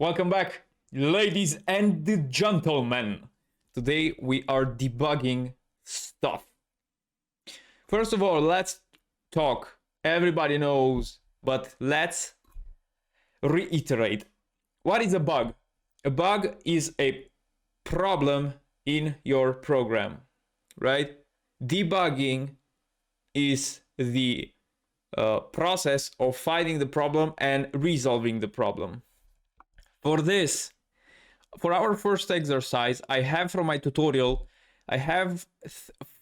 Welcome back, ladies and gentlemen. Today we are debugging stuff. First of all, let's talk. Everybody knows, but let's reiterate. What is a bug? A bug is a problem in your program, right? Debugging is the process of finding the problem and resolving the problem. For this, for our first exercise, I have from my tutorial, I have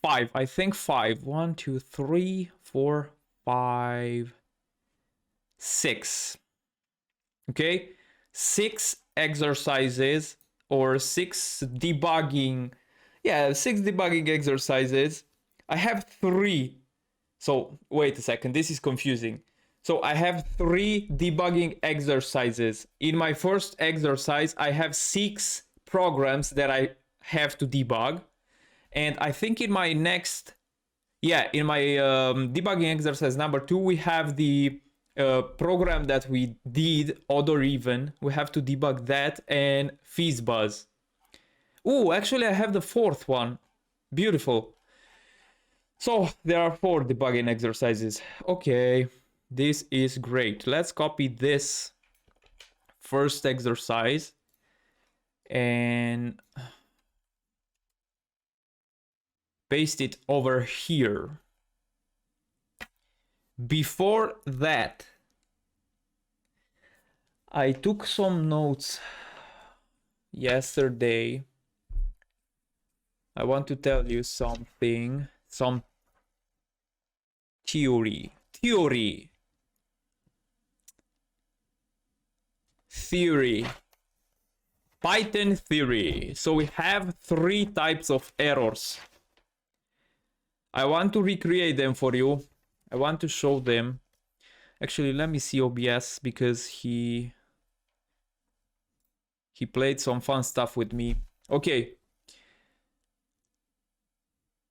five, I think five. 1, 2, 3, 4, 5, 6. Okay, 6 exercises or 6 debugging, yeah, 6 debugging exercises. I have 3. So wait a second, this is confusing. So I have 3 debugging exercises. In my first exercise, I have 6 programs that I have to debug. And I think in my next, in my debugging exercise number 2, we have the program that we did, odd or even. We have to debug that and FizzBuzz. Oh, actually I have the 4th one. Beautiful. So there are 4 debugging exercises. Okay. This is great. Let's copy this first exercise and paste it over here. Before that, I took some notes yesterday. I want to tell you something, some theory. Python theory. So we have 3 types of errors. I want to recreate them for you. I want to show them. Actually, let me see OBS because he played some fun stuff with me. Okay.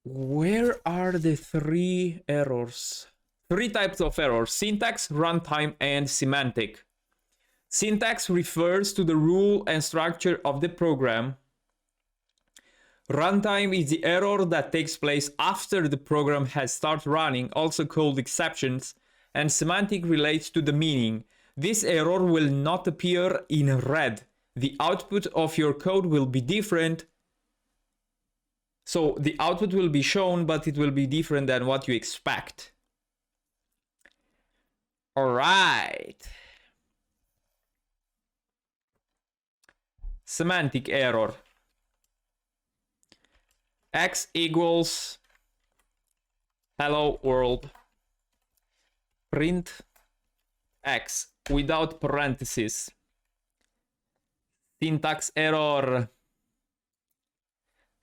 Where are the 3 errors? 3 types of errors: syntax, runtime, and semantic. Syntax refers to the rule and structure of the program. Runtime is the error that takes place after the program has started running, also called exceptions, and semantic relates to the meaning. This error will not appear in red. The output of your code will be different. So the output will be shown, but it will be different than what you expect. All right. Semantic error. X equals hello world. Print X without parentheses. Syntax error.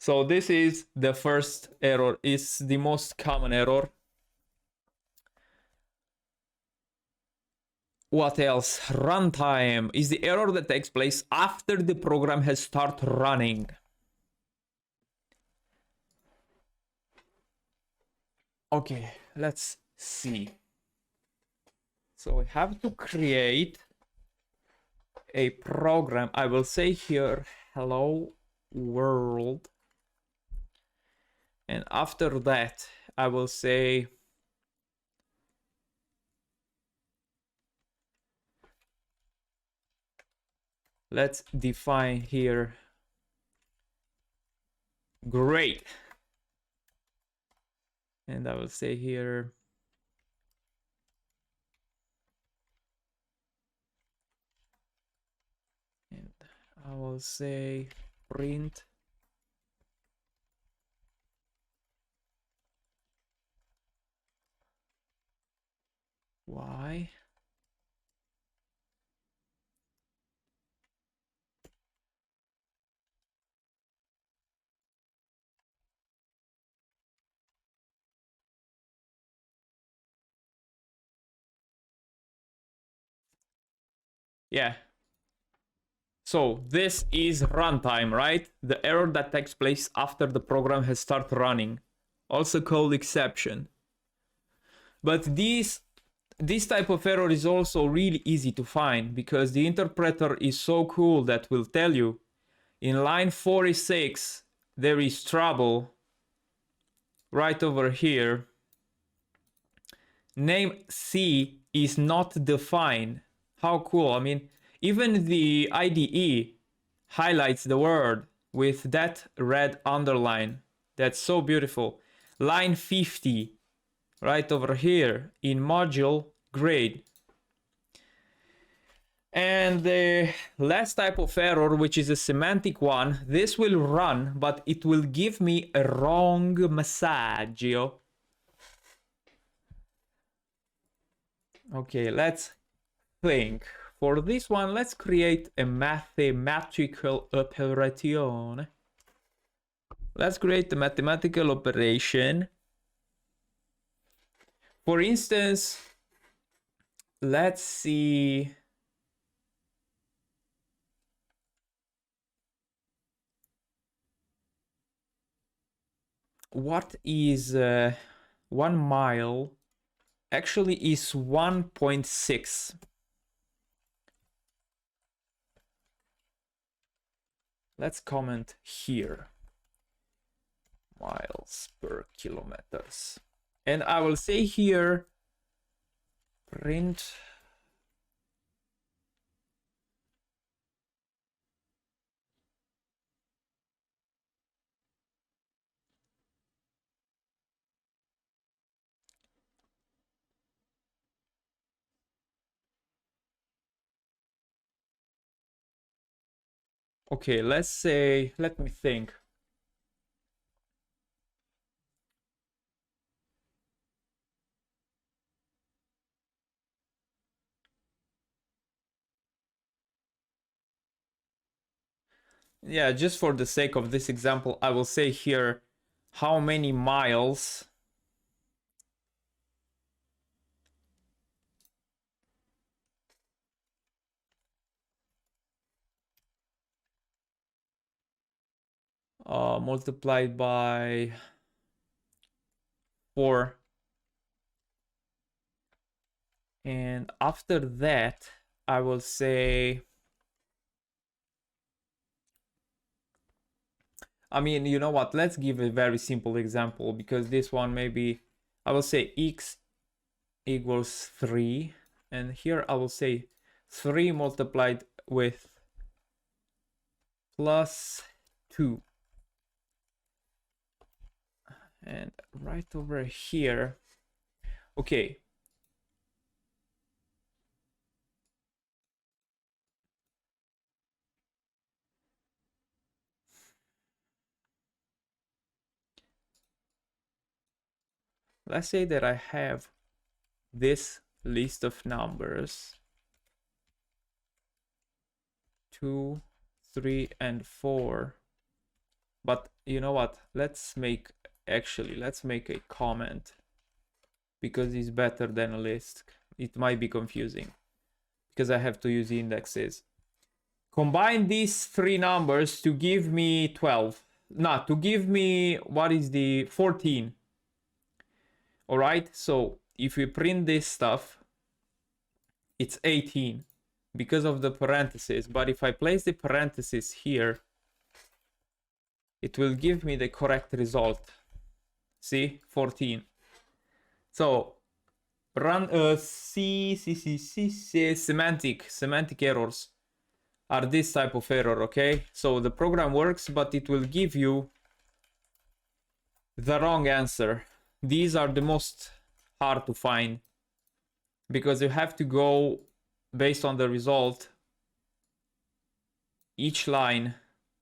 So this is the first error. It's the most common error. What else? Runtime is the error that takes place after the program has started running. Okay, let's see. So we have to create a program. I will say here, hello world. And after that, I will say let's define here great. And I will say here and I will say print y. Yeah. So this is runtime, right? The error that takes place after the program has started running, also called exception. But these this type of error is also really easy to find because the interpreter is so cool that will tell you in line 46 there is trouble right over here. Name C is not defined. How cool. I mean, even the IDE highlights the word with that red underline. That's so beautiful. Line 50 right over here in module grade. And the last type of error, which is a semantic one, this will run, but it will give me a wrong message. Okay, let's think. For this one, let's create a mathematical operation. Let's create a mathematical operation. For instance, let's see. What is 1 mile? Actually is 1.6. Let's comment here. Miles per kilometers. And I will say here, print okay, let's say, let me think. Yeah, just for the sake of this example, I will say here how many miles multiplied by 4. And after that, I will say, I mean, you know what? Let's give a very simple example because this one maybe, I will say x equals 3. And here I will say 3 multiplied with plus 2. And right over here, okay. Let's say that I have this list of numbers 2, 3, and 4. But you know what? Let's make a comment because it's better than a list. It might be confusing because I have to use indexes. Combine these 3 numbers to give me 12. No, to give me, what is the 14. All right, so if we print this stuff, it's 18 because of the parentheses. But if I place the parentheses here, it will give me the correct result. See, 14. So run semantic errors are this type of error. Okay, so the program works, but it will give you the wrong answer. These are the most hard to find because you have to go based on the result each line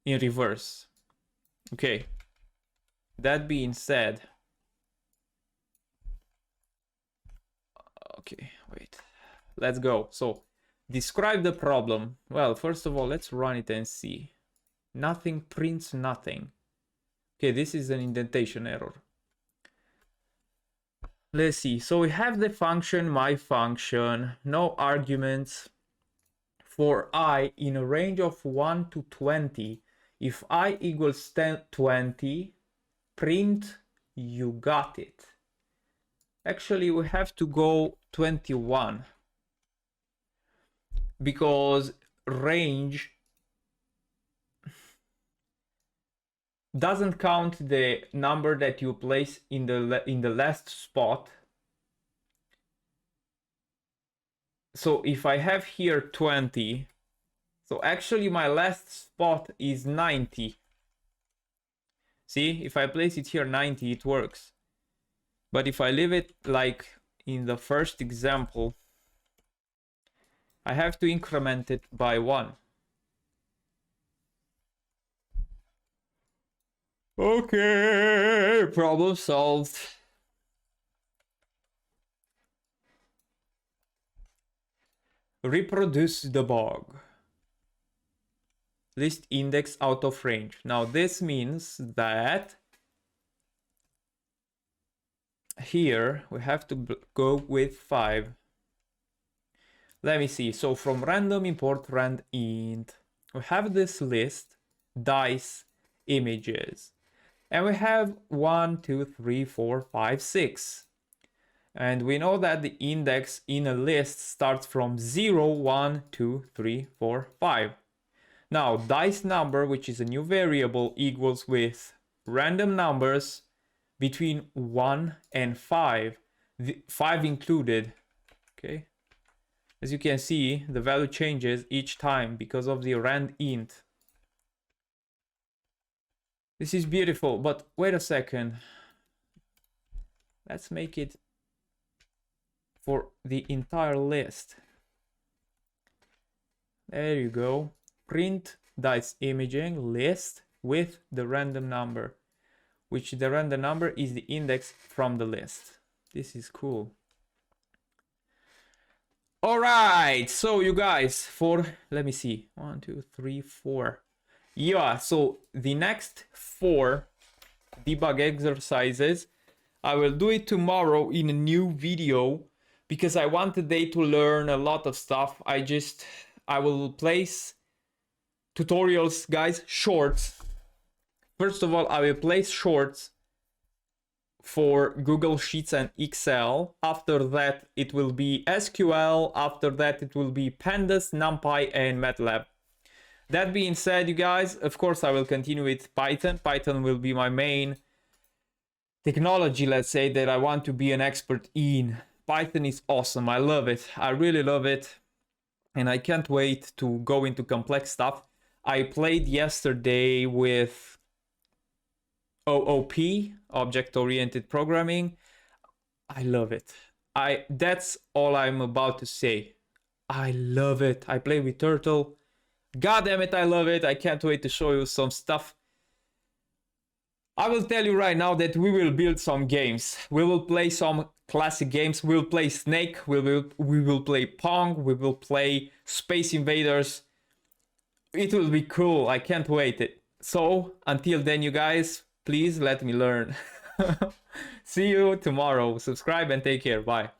in reverse. Okay, that being said, okay, wait, let's go. So describe the problem. Well, first of all, let's run it and see. Nothing prints nothing. Okay, this is an indentation error. Let's see. So we have the function my function, no arguments for I in a range of 1 to 20. If I equals 20, print you got it. Actually, we have to go 21 because range doesn't count the number that you place in the last spot. So if I have here 20, so actually my last spot is 90. See, if I place it here 90, it works. But if I leave it like in the first example, I have to increment it by 1. Okay, problem solved. Reproduce the bug. List index out of range. Now this means that here we have to go with 5. Let me see. So from random import rand int, we have this list, dice, images, and we have 1, 2, 3, 4, 5, 6. And we know that the index in a list starts from 0, 1, 2, 3, 4, 5. Now, dice number, which is a new variable, equals with random numbers between 1 and 5, 5 included. Okay. As you can see, the value changes each time because of the rand int. This is beautiful, but wait a second. Let's make it for the entire list. There you go. Print dice imaging list with the random number, which the random number is the index from the list. This is cool. All right, so you guys, let me see, 1, 2, 3, 4. Yeah, so the next 4 debug exercises, I will do it tomorrow in a new video because I want today to learn a lot of stuff. I will place tutorials, guys, shorts. First of all, I will place shorts for Google Sheets and Excel. After that, it will be SQL. After that, it will be Pandas, NumPy, and MATLAB. That being said, you guys, of course, I will continue with Python. Python will be my main technology, let's say, that I want to be an expert in. Python is awesome. I love it. I really love it. And I can't wait to go into complex stuff. I played yesterday with OOP, Object-Oriented Programming. I love it. That's all I'm about to say. I love it. I play with Turtle. God damn it, I love it. I can't wait to show you some stuff. I will tell you right now that we will build some games. We will play some classic games. We'll play Snake. We will play Pong. We will play Space Invaders. It will be cool. I can't wait. So until then, you guys, please let me learn. See you tomorrow. Subscribe and take care. Bye.